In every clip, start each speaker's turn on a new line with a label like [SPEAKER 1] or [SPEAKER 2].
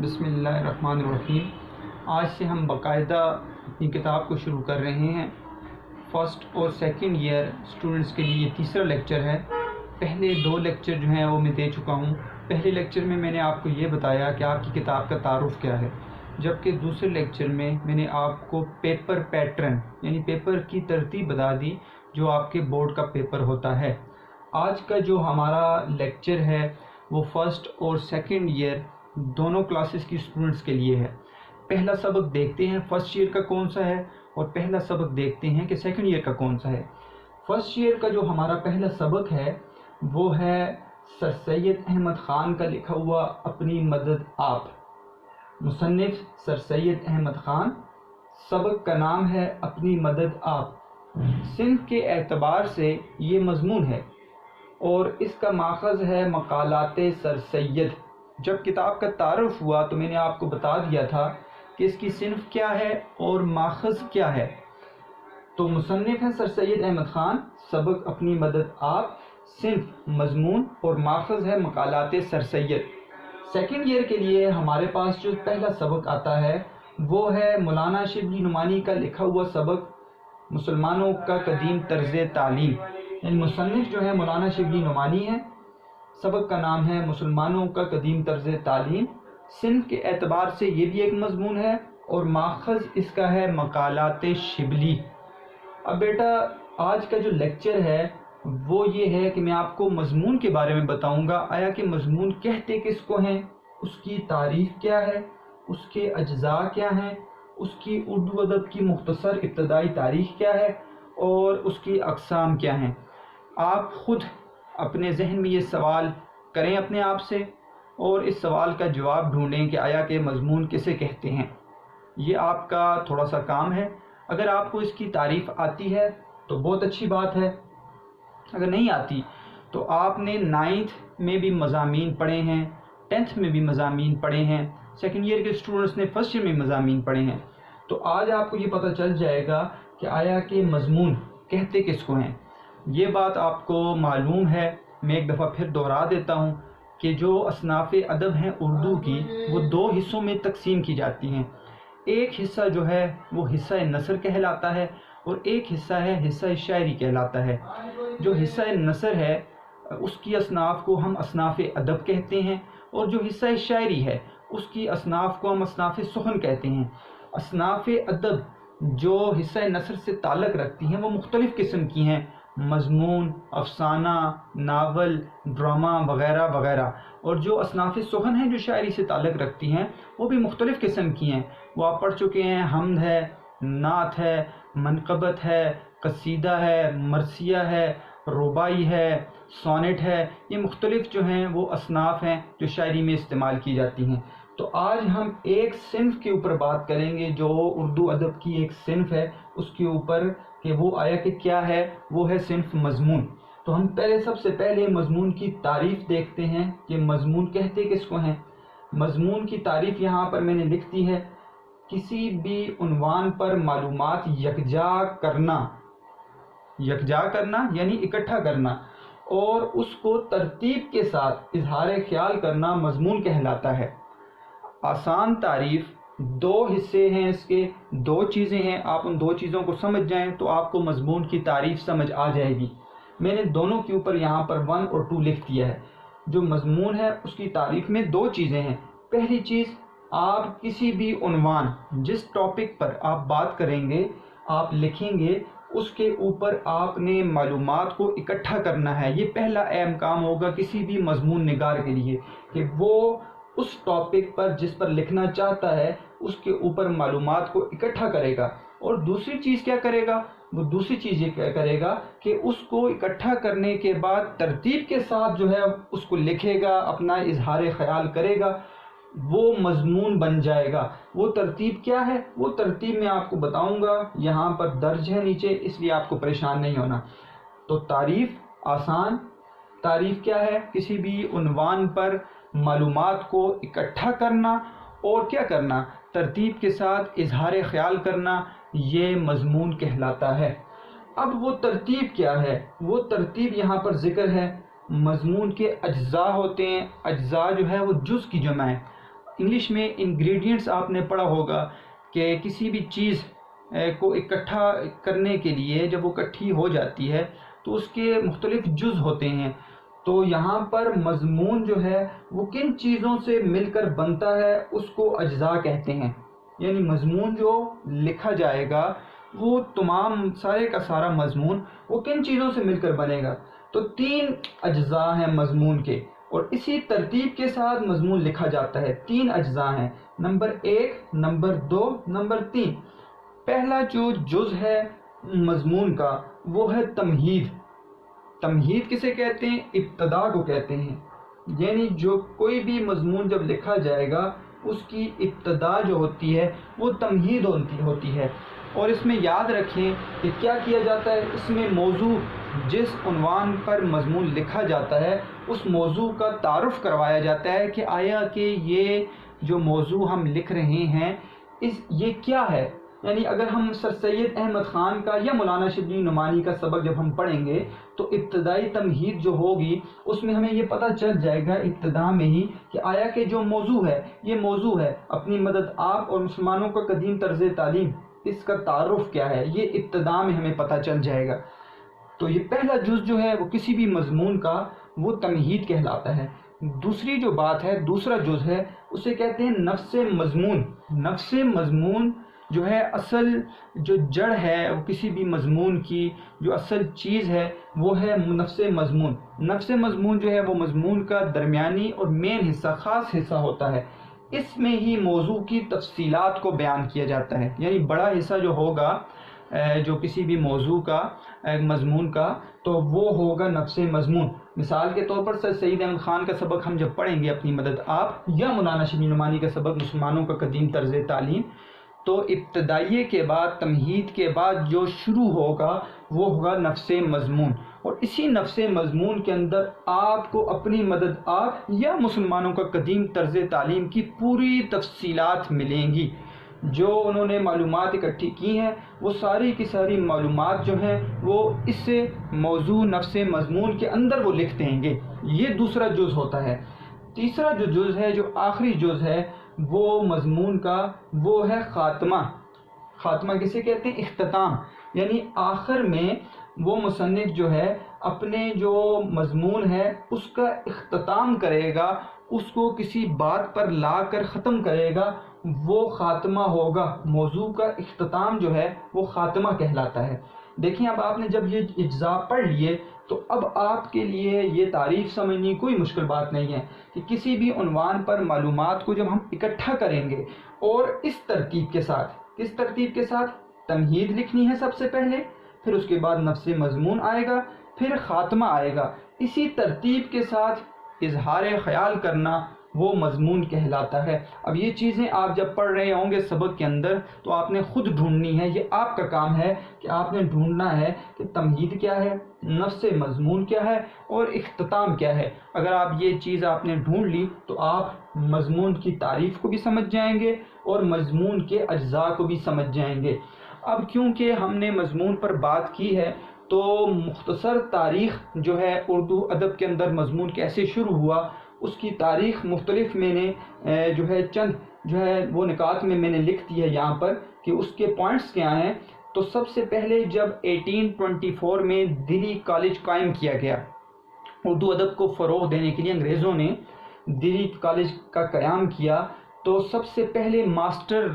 [SPEAKER 1] بسم اللہ الرحمن الرحیم۔ آج سے ہم باقاعدہ اپنی کتاب کو شروع کر رہے ہیں۔ فرسٹ اور سیکنڈ ایئر اسٹوڈنٹس کے لیے یہ تیسرا لیکچر ہے۔ پہلے دو لیکچر جو ہیں وہ میں دے چکا ہوں۔ پہلے لیکچر میں میں نے آپ کو یہ بتایا کہ آپ کی کتاب کا تعارف کیا ہے، جبکہ دوسرے لیکچر میں میں نے آپ کو پیپر پیٹرن یعنی پیپر کی ترتیب بتا دی جو آپ کے بورڈ کا پیپر ہوتا ہے۔ آج کا جو ہمارا لیکچر ہے وہ فرسٹ اور سیکنڈ ایئر دونوں کلاسز کی اسٹوڈنٹس کے لیے ہے۔ پہلا سبق دیکھتے ہیں فرسٹ ایئر کا کون سا ہے اور پہلا سبق دیکھتے ہیں کہ سیکنڈ ایئر کا کون سا ہے۔ فرسٹ ایئر کا جو ہمارا پہلا سبق ہے وہ ہے سر سید احمد خان کا لکھا ہوا اپنی مدد آپ۔ مصنف سر سید احمد خان، سبق کا نام ہے اپنی مدد آپ۔ صنف کے اعتبار سے یہ مضمون ہے اور اس کا ماخذ ہے مقالات سر سید۔ جب کتاب کا تعارف ہوا تو میں نے آپ کو بتا دیا تھا کہ اس کی صنف کیا ہے اور ماخذ کیا ہے۔ تو مصنف ہے سر سید احمد خان، سبق اپنی مدد آپ، صنف مضمون اور ماخذ ہے مقالات سر سید۔ سیکنڈ ایئر کے لیے ہمارے پاس جو پہلا سبق آتا ہے وہ ہے مولانا شبلی نعمانی کا لکھا ہوا سبق مسلمانوں کا قدیم طرز تعلیم۔ یعنی مصنف جو ہے مولانا شبلی نعمانی ہے، سبق کا نام ہے مسلمانوں کا قدیم طرز تعلیم۔ صنف کے اعتبار سے یہ بھی ایک مضمون ہے اور ماخذ اس کا ہے مقالات شبلی۔ اب بیٹا آج کا جو لیکچر ہے وہ یہ ہے کہ میں آپ کو مضمون کے بارے میں بتاؤں گا۔ آیا کہ مضمون کہتے کس کو ہیں، اس کی تعریف کیا ہے، اس کے اجزاء کیا ہیں، اس کی اردو ادب کی مختصر ابتدائی تاریخ کیا ہے اور اس کی اقسام کیا ہیں۔ آپ خود اپنے ذہن میں یہ سوال کریں اپنے آپ سے اور اس سوال کا جواب ڈھونڈیں کہ آیا کہ مضمون کسے کہتے ہیں۔ یہ آپ کا تھوڑا سا کام ہے۔ اگر آپ کو اس کی تعریف آتی ہے تو بہت اچھی بات ہے، اگر نہیں آتی تو آپ نے 9th میں بھی مضامین پڑھے ہیں، 10th میں بھی مضامین پڑھے ہیں، سیکنڈ ایئر کے اسٹوڈنٹس نے فرسٹ ایئر میں مضامین پڑھے ہیں، تو آج آپ کو یہ پتہ چل جائے گا کہ آیا کہ مضمون کہتے کس کو ہیں۔ یہ بات آپ کو معلوم ہے، میں ایک دفعہ پھر دہرا دیتا ہوں کہ جو اصناف ادب ہیں اردو کی وہ دو حصوں میں تقسیم کی جاتی ہیں۔ ایک حصہ جو ہے وہ حصہ نثر کہلاتا ہے اور ایک حصہ ہے حصہ شاعری کہلاتا ہے۔ جو حصہ نثر ہے اس کی اصناف کو ہم اصناف ادب کہتے ہیں اور جو حصہ شاعری ہے اس کی اصناف کو ہم اصناف سخن کہتے ہیں۔ اصناف ادب جو حصہ نثر سے تعلق رکھتی ہیں وہ مختلف قسم کی ہیں، مضمون، افسانہ، ناول، ڈرامہ وغیرہ وغیرہ، اور جو اصناف سخن ہیں جو شاعری سے تعلق رکھتی ہیں وہ بھی مختلف قسم کی ہیں۔ وہ آپ پڑھ چکے ہیں، حمد ہے، نعت ہے، منقبت ہے، قصیدہ ہے، مرثیہ ہے، رباعی ہے، سونٹ ہے، یہ مختلف جو ہیں وہ اصناف ہیں جو شاعری میں استعمال کی جاتی ہیں۔ تو آج ہم ایک صنف کے اوپر بات کریں گے جو اردو ادب کی ایک صنف ہے، اس کے اوپر کہ وہ آیا کہ کیا ہے، وہ ہے صنف مضمون۔ تو ہم سب سے پہلے مضمون کی تعریف دیکھتے ہیں کہ مضمون کہتے کس کو ہیں۔ مضمون کی تعریف یہاں پر میں نے لکھ دی ہے، کسی بھی عنوان پر معلومات یکجا کرنا یعنی اکٹھا کرنا اور اس کو ترتیب کے ساتھ اظہار خیال کرنا مضمون کہلاتا ہے۔ آسان تعریف، دو حصے ہیں اس کے، دو چیزیں ہیں، آپ ان دو چیزوں کو سمجھ جائیں تو آپ کو مضمون کی تعریف سمجھ آ جائے گی۔ میں نے دونوں کے اوپر یہاں پر 1 اور 2 لکھ دیا ہے۔ جو مضمون ہے اس کی تعریف میں دو چیزیں ہیں۔ پہلی چیز، آپ کسی بھی عنوان جس ٹاپک پر آپ بات کریں گے، آپ لکھیں گے، اس کے اوپر آپ نے معلومات کو اکٹھا کرنا ہے۔ یہ پہلا اہم کام ہوگا کسی بھی مضمون نگار کے لیے کہ وہ اس ٹاپک پر جس پر لکھنا چاہتا ہے اس کے اوپر معلومات کو اکٹھا کرے گا۔ اور دوسری چیز کیا کرے گا، وہ دوسری چیز یہ کرے گا کہ اس کو اکٹھا کرنے کے بعد ترتیب کے ساتھ جو ہے اس کو لکھے گا، اپنا اظہار خیال کرے گا، وہ مضمون بن جائے گا۔ وہ ترتیب کیا ہے، وہ ترتیب میں آپ کو بتاؤں گا، یہاں پر درج ہے نیچے، اس لیے آپ کو پریشان نہیں ہونا۔ تو تعریف آسان، تعریف کیا ہے، کسی بھی عنوان پر معلومات کو اکٹھا کرنا اور کیا کرنا، ترتیب کے ساتھ اظہار خیال کرنا، یہ مضمون کہلاتا ہے۔ اب وہ ترتیب کیا ہے، وہ ترتیب یہاں پر ذکر ہے۔ مضمون کے اجزاء ہوتے ہیں، اجزاء جو ہے وہ جز کی جمع ہے۔ انگلش میں انگریڈینٹس آپ نے پڑھا ہوگا کہ کسی بھی چیز کو اکٹھا کرنے کے لیے جب وہ اکٹھی ہو جاتی ہے تو اس کے مختلف جز ہوتے ہیں. تو یہاں پر مضمون جو ہے وہ کن چیزوں سے مل کر بنتا ہے اس کو اجزاء کہتے ہیں. یعنی مضمون جو لکھا جائے گا وہ تمام سارے کا سارا مضمون وہ کن چیزوں سے مل کر بنے گا. تو 3 اجزاء ہیں مضمون کے، اور اسی ترتیب کے ساتھ مضمون لکھا جاتا ہے. 3 اجزاء ہیں، نمبر 1، نمبر 2، نمبر 3. پہلا جو جز ہے مضمون کا وہ ہے تمہید. تمہید کسے کہتے ہیں؟ ابتدا کو کہتے ہیں. یعنی جو کوئی بھی مضمون جب لکھا جائے گا اس کی ابتدا جو ہوتی ہے وہ تمہید ہوتی ہے. اور اس میں یاد رکھیں کہ کیا کیا جاتا ہے، اس میں موضوع جس عنوان پر مضمون لکھا جاتا ہے اس موضوع کا تعارف کروایا جاتا ہے کہ آیا کہ یہ جو موضوع ہم لکھ رہے ہیں یہ کیا ہے. یعنی اگر ہم سر سید احمد خان کا یا مولانا شبلی نعمانی کا سبق جب ہم پڑھیں گے تو ابتدائی تمہید جو ہوگی اس میں ہمیں یہ پتہ چل جائے گا ابتدا میں ہی کہ آیا کہ جو موضوع ہے یہ موضوع ہے اپنی مدد آپ اور مسلمانوں کا قدیم طرز تعلیم، اس کا تعارف کیا ہے یہ ابتدا میں ہمیں پتہ چل جائے گا. تو یہ پہلا جز جو ہے وہ کسی بھی مضمون کا وہ تمہید کہلاتا ہے. دوسری جو بات ہے، دوسرا جز ہے، اسے کہتے ہیں نفس مضمون. نفس مضمون جو ہے اصل جو جڑ ہے وہ کسی بھی مضمون کی جو اصل چیز ہے وہ ہے نفس مضمون. نفس مضمون جو ہے وہ مضمون کا درمیانی اور مین حصہ، خاص حصہ ہوتا ہے. اس میں ہی موضوع کی تفصیلات کو بیان کیا جاتا ہے. یعنی بڑا حصہ جو ہوگا جو کسی بھی موضوع کا مضمون کا تو وہ ہوگا نفس مضمون. مثال کے طور پر سر سید احمد خان کا سبق ہم جب پڑھیں گے اپنی مدد آپ، یا مولانا شبلی نعمانی کا سبق مسلمانوں کا قدیم طرز تعلیم، تو ابتدائیے کے بعد تمہید کے بعد جو شروع ہوگا وہ ہوگا نفس مضمون. اور اسی نفس مضمون کے اندر آپ کو اپنی مدد آپ یا مسلمانوں کا قدیم طرز تعلیم کی پوری تفصیلات ملیں گی. جو انہوں نے معلومات اکٹھی کی ہیں وہ ساری کی ساری معلومات جو ہیں وہ اس موضوع نفس مضمون کے اندر وہ لکھ دیں گے. یہ دوسرا جز ہوتا ہے. تیسرا جو جز ہے، جو آخری جز ہے وہ مضمون کا، وہ ہے خاتمہ. خاتمہ کسے کہتے ہیں؟ اختتام. یعنی آخر میں وہ مصنف جو ہے اپنے جو مضمون ہے اس کا اختتام کرے گا، اس کو کسی بات پر لا کر ختم کرے گا، وہ خاتمہ ہوگا. موضوع کا اختتام جو ہے وہ خاتمہ کہلاتا ہے. دیکھیں اب آپ نے جب یہ اجزاء پڑھ لیے تو اب آپ کے لیے یہ تعریف سمجھنی کوئی مشکل بات نہیں ہے کہ کسی بھی عنوان پر معلومات کو جب ہم اکٹھا کریں گے اور اس ترتیب کے ساتھ، کس ترتیب کے ساتھ؟ تمہید لکھنی ہے سب سے پہلے، پھر اس کے بعد نفس مضمون آئے گا، پھر خاتمہ آئے گا. اسی ترتیب کے ساتھ اظہار خیال کرنا وہ مضمون کہلاتا ہے. اب یہ چیزیں آپ جب پڑھ رہے ہوں گے سبق کے اندر تو آپ نے خود ڈھونڈنی ہے. یہ آپ کا کام ہے کہ آپ نے ڈھونڈنا ہے کہ تمہید کیا ہے، نفس مضمون کیا ہے اور اختتام کیا ہے. اگر آپ یہ چیز آپ نے ڈھونڈ لی تو آپ مضمون کی تعریف کو بھی سمجھ جائیں گے اور مضمون کے اجزاء کو بھی سمجھ جائیں گے. اب کیونکہ ہم نے مضمون پر بات کی ہے تو مختصر تاریخ جو ہے اردو ادب کے اندر مضمون کیسے شروع ہوا اس کی تاریخ مختلف میں نے جو ہے چند جو ہے وہ نکات میں نے لکھ دی ہے یہاں پر کہ اس کے پوائنٹس کیا ہیں. تو سب سے پہلے جب 1824 میں دلی کالج قائم کیا گیا، اردو ادب کو فروغ دینے کے لیے انگریزوں نے دلی کالج کا قیام کیا، تو سب سے پہلے ماسٹر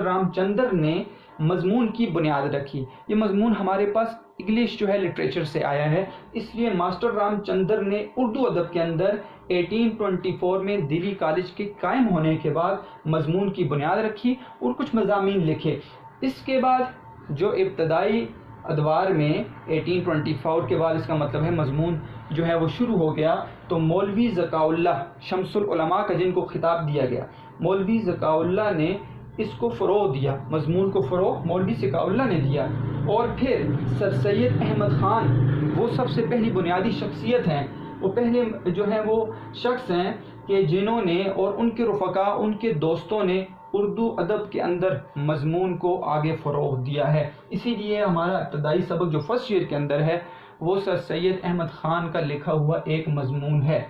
[SPEAKER 1] رام چندر نے مضمون کی بنیاد رکھی. یہ مضمون ہمارے پاس انگلش جو ہے لٹریچر سے آیا ہے، اس لیے ماسٹر رام چندر نے اردو ادب کے اندر 1824 میں دلی کالج کے قائم ہونے کے بعد مضمون کی بنیاد رکھی اور کچھ مضامین لکھے. اس کے بعد جو ابتدائی ادوار میں 1824 کے بعد اس کا مطلب ہے مضمون جو ہے وہ شروع ہو گیا، تو مولوی ذکاء اللہ شمس العلماء کا جن کو خطاب دیا گیا، مولوی ذکاء اللہ نے اس کو فروغ دیا. مضمون کو فروغ مولوی ذکاء اللہ نے دیا. اور پھر سر سید احمد خان وہ سب سے پہلی بنیادی شخصیت ہیں، وہ پہلے جو ہیں وہ شخص ہیں کہ جنہوں نے اور ان کے رفقا، ان کے دوستوں نے اردو ادب کے اندر مضمون کو آگے فروغ دیا ہے. اسی لیے ہمارا ابتدائی سبق جو فرسٹ ایئر کے اندر ہے وہ سر سید احمد خان کا لکھا ہوا ایک مضمون ہے.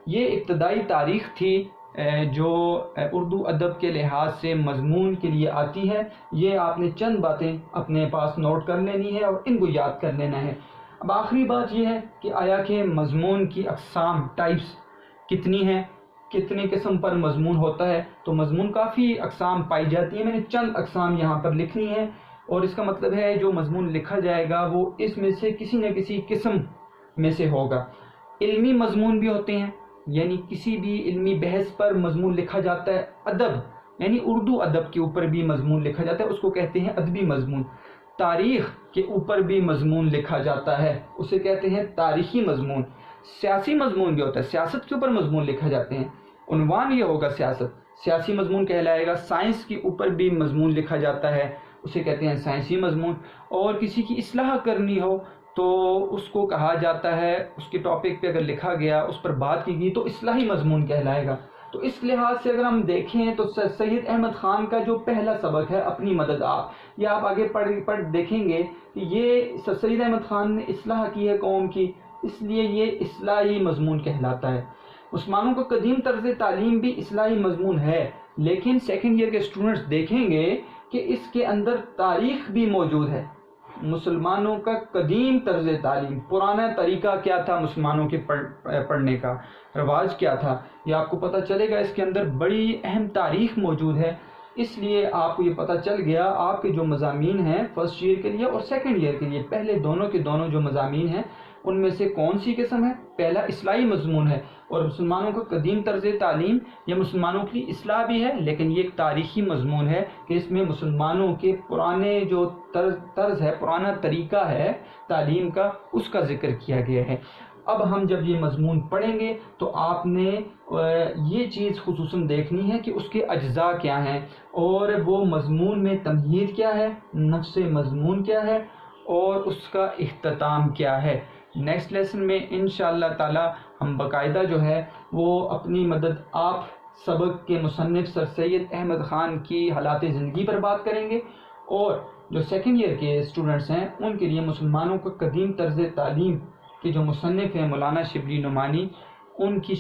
[SPEAKER 1] یہ ابتدائی تاریخ تھی جو اردو ادب کے لحاظ سے مضمون کے لیے آتی ہے، یہ آپ نے چند باتیں اپنے پاس نوٹ کر لینی ہے اور ان کو یاد کر لینا ہے۔ اب آخری بات یہ ہے کہ آیا کہ مضمون کی اقسام، ٹائپس کتنی ہیں، کتنے قسم پر مضمون ہوتا ہے؟ تو مضمون کافی اقسام پائی جاتی ہیں، میں نے چند اقسام یہاں پر لکھنی ہیں، اور اس کا مطلب ہے جو مضمون لکھا جائے گا وہ اس میں سے کسی نہ کسی قسم میں سے ہوگا۔ علمی مضمون بھی ہوتے ہیں، یعنی کسی بھی علمی بحث پر مضمون لکھا جاتا ہے۔ ادب یعنی اردو ادب کے اوپر بھی مضمون لکھا جاتا ہے، اس کو کہتے ہیں ادبی مضمون۔ تاریخ کے اوپر بھی مضمون لکھا جاتا ہے، اسے کہتے ہیں تاریخی مضمون۔ سیاسی مضمون بھی ہوتا ہے، سیاست کے اوپر مضمون لکھا جاتے ہیں، عنوان یہ ہوگا سیاسی مضمون کہلائے گا۔ سائنس کے اوپر بھی مضمون لکھا جاتا ہے، اسے کہتے ہیں سائنسی مضمون۔ اور کسی کی اصلاح کرنی ہو تو اس کو کہا جاتا ہے، اس کے ٹاپک پہ اگر لکھا گیا، اس پر بات کی گئی تو اصلاحی مضمون کہلائے گا۔ تو اس لحاظ سے اگر ہم دیکھیں تو سید احمد خان کا جو پہلا سبق ہے اپنی مدد آپ، یہ آپ آگے پڑھ دیکھیں گے کہ یہ سید احمد خان نے اصلاح کی ہے قوم کی، اس لیے یہ اصلاحی مضمون کہلاتا ہے۔ مسلمانوں کا قدیم طرز تعلیم بھی اصلاحی مضمون ہے، لیکن سیکنڈ ایئر کے اسٹوڈنٹس دیکھیں گے کہ اس کے اندر تاریخ بھی موجود ہے۔ مسلمانوں کا قدیم طرز تعلیم، پرانا طریقہ کیا تھا مسلمانوں کے پڑھنے کا، رواج کیا تھا، یہ آپ کو پتہ چلے گا۔ اس کے اندر بڑی اہم تاریخ موجود ہے، اس لیے آپ کو یہ پتہ چل گیا آپ کے جو مضامین ہیں فرسٹ ایئر کے لیے اور سیکنڈ ایئر کے لیے، پہلے دونوں کے دونوں جو مضامین ہیں ان میں سے کون سی قسم ہے؟ پہلا اصلاحی مضمون ہے، اور مسلمانوں کا قدیم طرز تعلیم یہ مسلمانوں کی اصلاح بھی ہے، لیکن یہ ایک تاریخی مضمون ہے کہ اس میں مسلمانوں کے پرانے جو طرز ہے، پرانا طریقہ ہے تعلیم کا، اس کا ذکر کیا گیا ہے۔ اب ہم جب یہ مضمون پڑھیں گے تو آپ نے یہ چیز خصوصاً دیکھنی ہے کہ اس کے اجزاء کیا ہیں، اور وہ مضمون میں تمہید کیا ہے، نفس مضمون کیا ہے، اور اس کا اختتام کیا ہے۔ نیکسٹ لیسن میں انشاءاللہ تعالی ہم باقاعدہ جو ہے وہ اپنی مدد آپ سبق کے مصنف سر سید احمد خان کی حالات زندگی پر بات کریں گے، اور جو سیکنڈ ایئر کے اسٹوڈنٹس ہیں ان کے لیے مسلمانوں کا قدیم طرز تعلیم کے جو مصنف ہیں مولانا شبلی نعمانی، ان کی